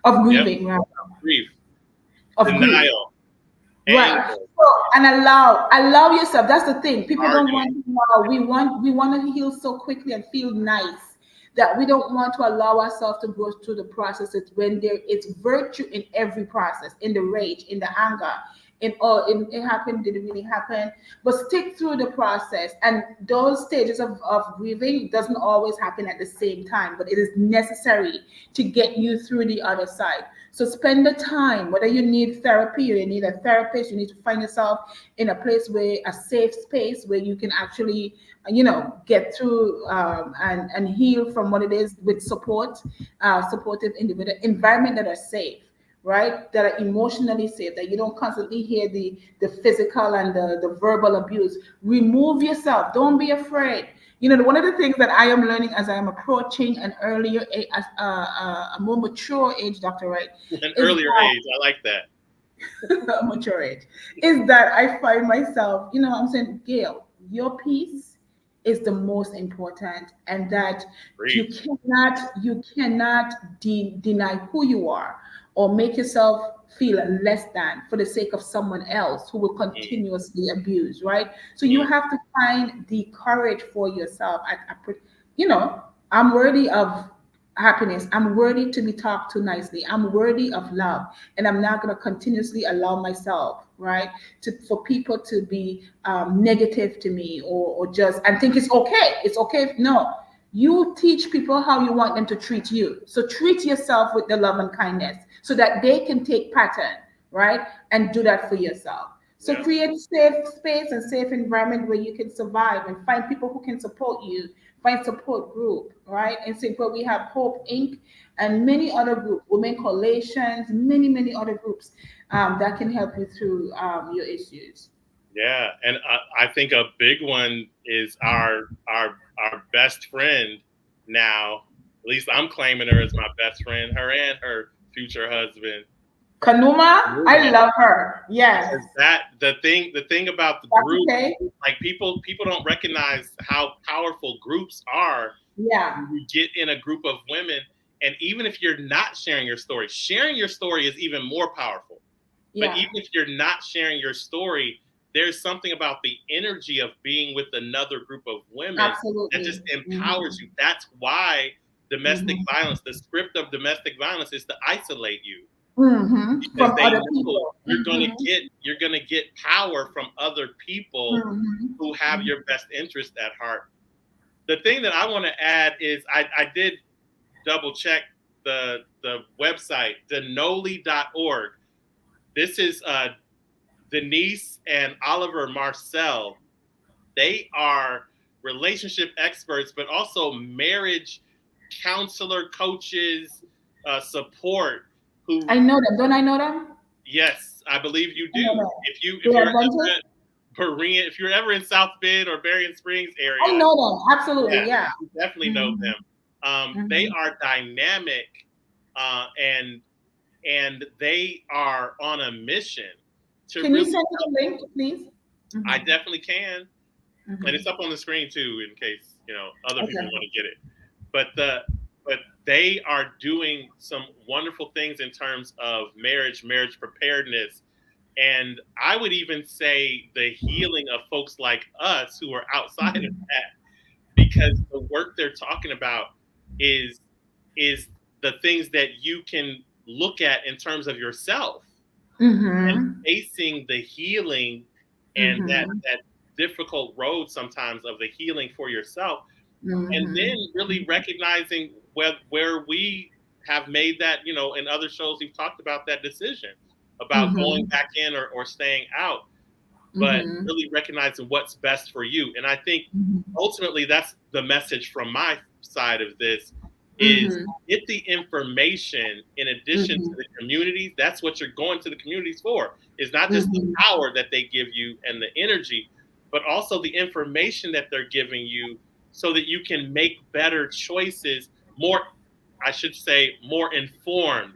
Of Yep. grieving, right? Grief, Of grief. denial, Right. anger, So, and allow yourself. That's the thing. People don't arguing. want to allow. We want to heal so quickly and feel nice that we don't want to allow ourselves to go through the process. It's when there is virtue in every process, in the rage, in the anger, in all in it happened, did it really happen? But stick through the process. And those stages of grieving doesn't always happen at the same time, but it is necessary to get you through the other side. So spend the time, whether you need therapy or you need a therapist, you need to find yourself in a place where a safe space where you can actually, get through and heal from what it is with support, supportive individual environment that are safe, right? That are emotionally safe, that you don't constantly hear the physical and the verbal abuse. Remove yourself. Don't be afraid. One of the things that I am learning as I am approaching an earlier, a more mature age, Dr. Wright, An is earlier age. I like that. a mature age, is that I find myself, I'm saying, Gail, your peace is the most important, and that you Grief. cannot deny who you are or make yourself feel less than for the sake of someone else who will Mm, continuously abuse, right? So you mm, have to find the courage for yourself. You know, I'm worthy of happiness. I'm worthy to be talked to nicely. I'm worthy of love. And I'm not going to continuously allow myself, right, for people to be negative to me or just, and think it's okay. It's okay. No, you teach people how you want them to treat you. So treat yourself with the love and kindness so that they can take pattern, right, and do that for yourself. So yeah. create safe space and safe environment where you can survive and find people who can support you, find support group, right? And so where we have Hope Inc. and many other groups, Women Coalitions, many other groups that can help you through your issues. Yeah. And I think a big one is our best friend now. At least I'm claiming her as my best friend, her and her future husband. Kanuma, I Numa. love her. Yes. Because that the thing about the Dr. group, K? like people don't recognize how powerful groups are Yeah. when you get in a group of women. And even if you're not sharing your story is even more powerful. But Yeah. even if you're not sharing your story, there's something about the energy of being with another group of women that just Absolutely. empowers you. That's why domestic Hmm. violence, the script of domestic violence is to isolate you, because From they other know people. you're gonna get power from other people who have Hmm. your best interest at heart. The thing that I want to add is I did double check the website, denoli.org. This is Denise and Oliver Marcel. They are relationship experts, but also marriage counselor, coaches, support. Who, I know them. Don't I know them? yes, I believe you I know do. them. If you if They're you're ever Adventist? at Berean, if you're ever in South Bend or Berrien Springs I area, know them. Absolutely. yeah, Yeah. you definitely know Hmm. them. They Hmm. are dynamic, uh, and and they are on a mission to Can you really send me help. the link, please? I Hmm. definitely can, and it's Hmm. up on the screen too, in case other people Okay. want to get it. But they are doing some wonderful things in terms of marriage preparedness, and I would even say the healing of folks like us who are outside of Hmm. that, because the work they're talking about is is the things that you can look at in terms of yourself and Hmm. facing the healing and Hmm. that difficult road sometimes of the healing for yourself, and then Hmm. really recognizing where we have made that, in other shows we've talked about that decision about going Hmm. back in or staying out, but Hmm. really recognizing what's best for you. And I think Hmm. ultimately that's the message from my side of this. is Mm-hmm. get the information in addition to Mm-hmm. the communities. That's what you're going to the communities for. It's not just the Mm-hmm. power that they give you and the energy, but also the information that they're giving you so that you can make better choices, more, I should say, more informed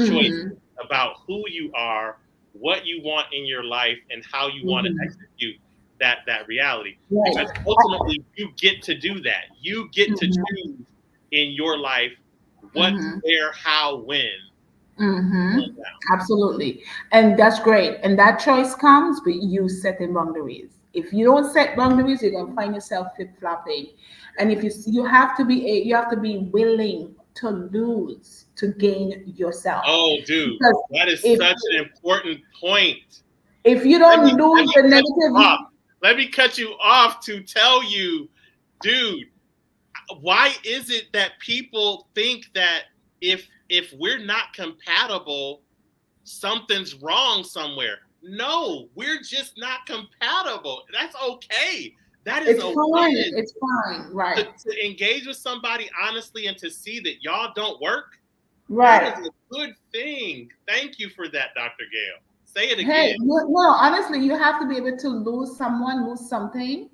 choices Mm-hmm. about who you are, what you want in your life, and how you want to Mm-hmm. execute that reality. Because Right. ultimately, you get to do that. You get to Mm-hmm. choose in your life what, Mm-hmm. where, how, when. Mm-hmm. Absolutely. And that's great. And that choice comes with you setting boundaries. If you don't set boundaries, you're gonna find yourself flip-flopping. And if you have to be you have to be willing to lose to gain yourself. Oh, dude, Because that is if such an important point. if you Let me don't let lose me the cut you off. negative, Let me cut you off to tell you, dude, why is it that people think that if we're not compatible, something's wrong somewhere? No, we're just not compatible. That's okay. That is it's a fine. win. It's fine. Right. To engage with somebody honestly and to see that y'all don't work, that is Right. a good thing. Thank you for that, Dr. Gale. Say it Hey, again. no, honestly, you have to be able to lose someone, lose something,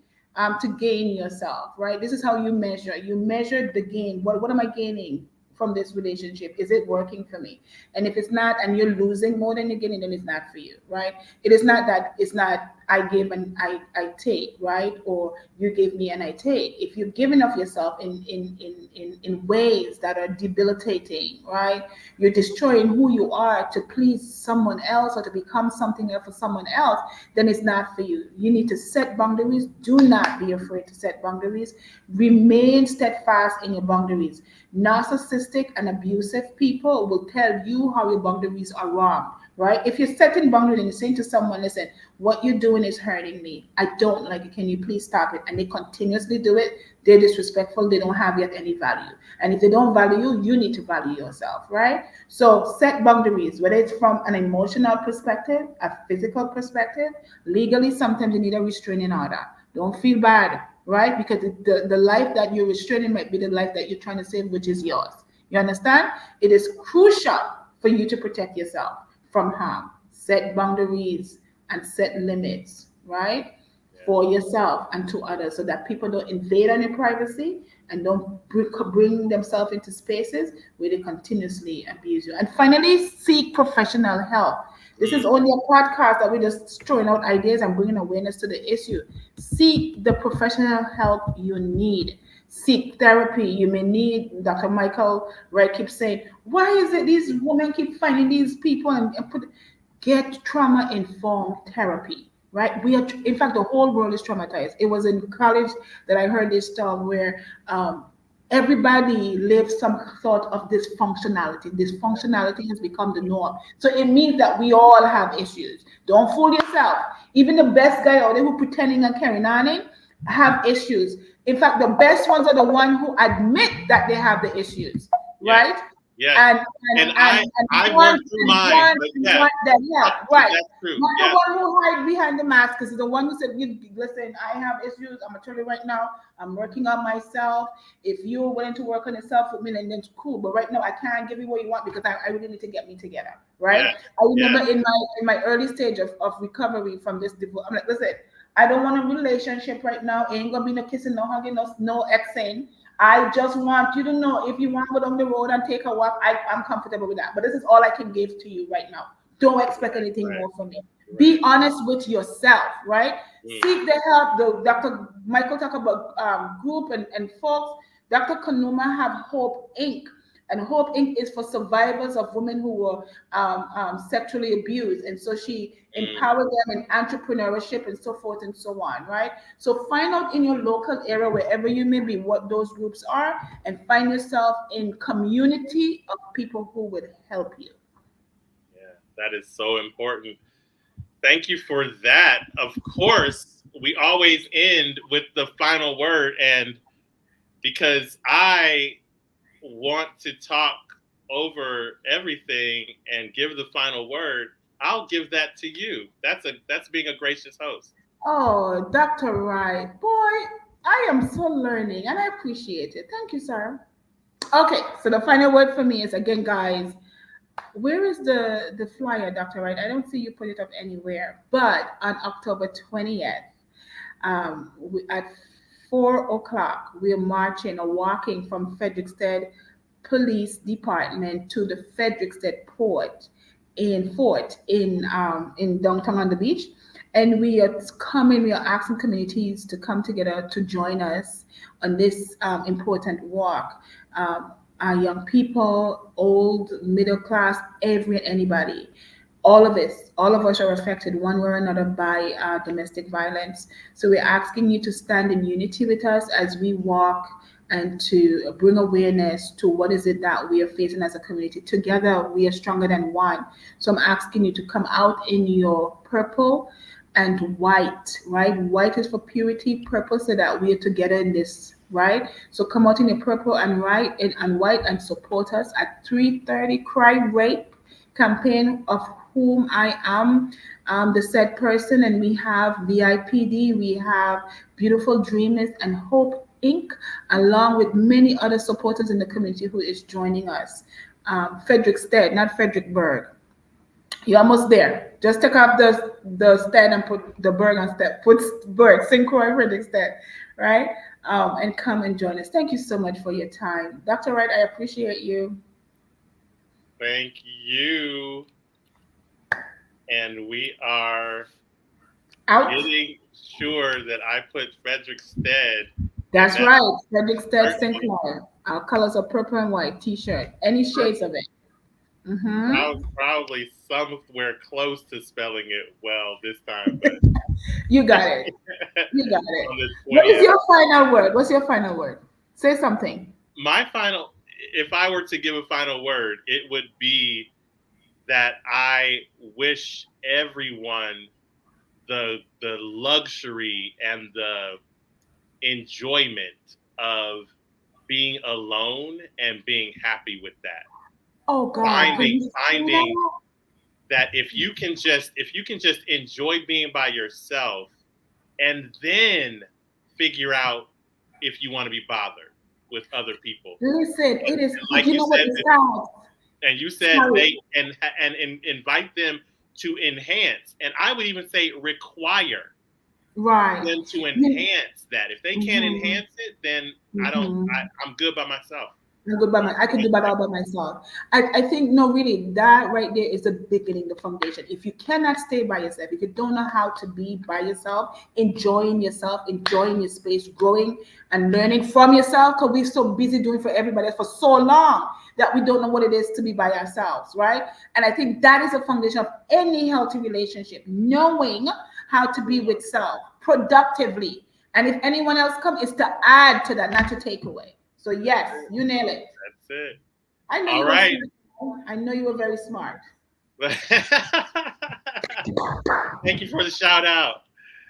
to gain yourself, right? This is how you measure. You measure the gain. What am I gaining from this relationship? Is it working for me? And if it's not, and you're losing more than you're getting, then it's not for you, right? It is not that it's not I give and I take, right? Or you give me and I take. If you're giving of yourself in ways that are debilitating, right? You're destroying who you are to please someone else or to become something else for someone else, then it's not for you. You need to set boundaries. Do not be afraid to set boundaries. Remain steadfast in your boundaries. Narcissistic and abusive people will tell you how your boundaries are wrong, right? If you're setting boundaries and you're saying to someone, listen, what you're doing is hurting me. I don't like it. Can you please stop it? And they continuously do it. They're disrespectful. They don't have yet any value. And if they don't value you, you need to value yourself, right? So set boundaries, whether it's from an emotional perspective, a physical perspective, legally, sometimes you need a restraining order. Don't feel bad, right? Because the life that you're restraining might be the life that you're trying to save, which is yours. You understand? It is crucial for you to protect yourself from harm. Set boundaries and set limits, right? Yeah. For yourself and to others so that people don't invade on your privacy and don't bring themselves into spaces where they continuously abuse you. And finally, seek professional help. This is Mm, only a podcast that we're just throwing out ideas and bringing awareness to the issue. Seek the professional help you need. Seek therapy. You may need, Dr. Michael Wright keeps saying, why is it these women keep finding these people and put, get trauma informed therapy, right? We are, in fact, the whole world is traumatized. It was in college that I heard this talk where everybody lives some sort of dysfunctionality. Dysfunctionality has become the norm. So it means that we all have issues. Don't fool yourself. Even the best guy out there who pretending and carrying on it have issues. In fact, the best ones are the ones who admit that they have the issues, yes, right? yes. And And I've worked through mine, but yeah, want that help, right? that's true. Not the Yeah, one who hide behind the mask, because the one who said, Listen, I have issues. I'm gonna tell you right now. I'm working on myself. If you're willing to work on yourself with me, then it's cool. But right now, I can't give you what you want because I really need to get me together, right? yeah, I yeah. remember in my early stage of recovery from this divorce, I'm like, listen, I don't want a relationship right now. Ain't gonna be no kissing, no hugging, no exing. I just want you to know if you want to go down the road and take a walk, I'm comfortable with that. But this is all I can give to you right now. Don't expect Right, anything right, more from me. Be right. honest with yourself, right? Mm, Seek the help. The Dr. Michael talk about group and folks. Dr. Kanuma have Hope Inc. And Hope Inc. is for survivors of women who were sexually abused. And so she mm. empowered them in entrepreneurship and so forth and so on, right? So find out in your local area, wherever you may be, what those groups are, and find yourself in community of people who would help you. Yeah, that is so important. Thank you for that. Of course, we always end with the final word, and because I want to talk over everything and give the final word, I'll give that to you. That's being a gracious host. Oh, Dr. Wright, boy, I am so learning and I appreciate it. Thank you, sir. Okay, so the final word for me is again, guys. Where is the flyer, Dr. Wright? I don't see you put it up anywhere. But on October 20th, at 4 o'clock, we're marching or walking from Frederickstead Police Department to the Frederickstead Fort in downtown on the beach, and we are coming. We are asking communities to come together to join us on this important walk. Our young people, old, middle class, every and anybody, all of us are affected one way or another by domestic violence. So we're asking you to stand in unity with us as we walk and to bring awareness to what is it that we are facing as a community. Together, we are stronger than one. So I'm asking you to come out in your purple and white, right? White is for purity, purple, so that we are together in this, right? So come out in your purple and white and support us at 3:30. Cry Rape campaign of whom I am the said person, and we have VIPD, we have Beautiful Dreamers and Hope Inc., along with many other supporters in the community who is joining us. Frederickstead, not Frederickburg. You're almost there. Just take off the stead and put the berg on step. Put berg, St. Croix, Frederickstead, right? And come and join us. Thank you so much for your time. Dr. Wright, I appreciate you. Thank you. And we are Out. getting sure that I put Frederickstead in That's that right. Frederickstead, St. virtual. Croix. Our colors are purple and white T-shirt. Any shades of it. I Mm-hmm. was probably somewhere close to spelling it well this time, but You got it. You got it. on the What is 20th. your final word? What's your final word? Say something. My final, if I were to give a final word, it would be that I wish everyone the luxury and the enjoyment of being alone and being happy with that. Oh God, can Finding you see finding that? that if you can just enjoy being by yourself and then figure out if you want to be bothered with other people. Listen, And it is. like You you know what said, it sounds? and you said Sorry. they and invite them to enhance, and I would even say require Right. them to You, enhance that. If they can't mhm, enhance it, then I don't. mhm. I'm good by myself. I'm good by my, I can do that all by myself. I think no, really, that right there is the beginning, the foundation. If you cannot stay by yourself, if you don't know how to be by yourself, enjoying your space, growing and learning from yourself, because we're so busy doing for everybody else for so long that we don't know what it is to be by ourselves, right? And I think that is the foundation of any healthy relationship, knowing how to be with self productively. And if anyone else comes, it's to add to that, not to take away. So yes, you nail it. That's it. I know All you were right. smart. I know you were very smart. Thank you for the shout out.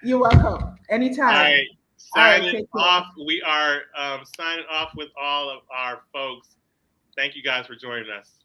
You're welcome. All Anytime. right. All right, Signing take care. off. We are signing off with all of our folks. Thank you guys for joining us.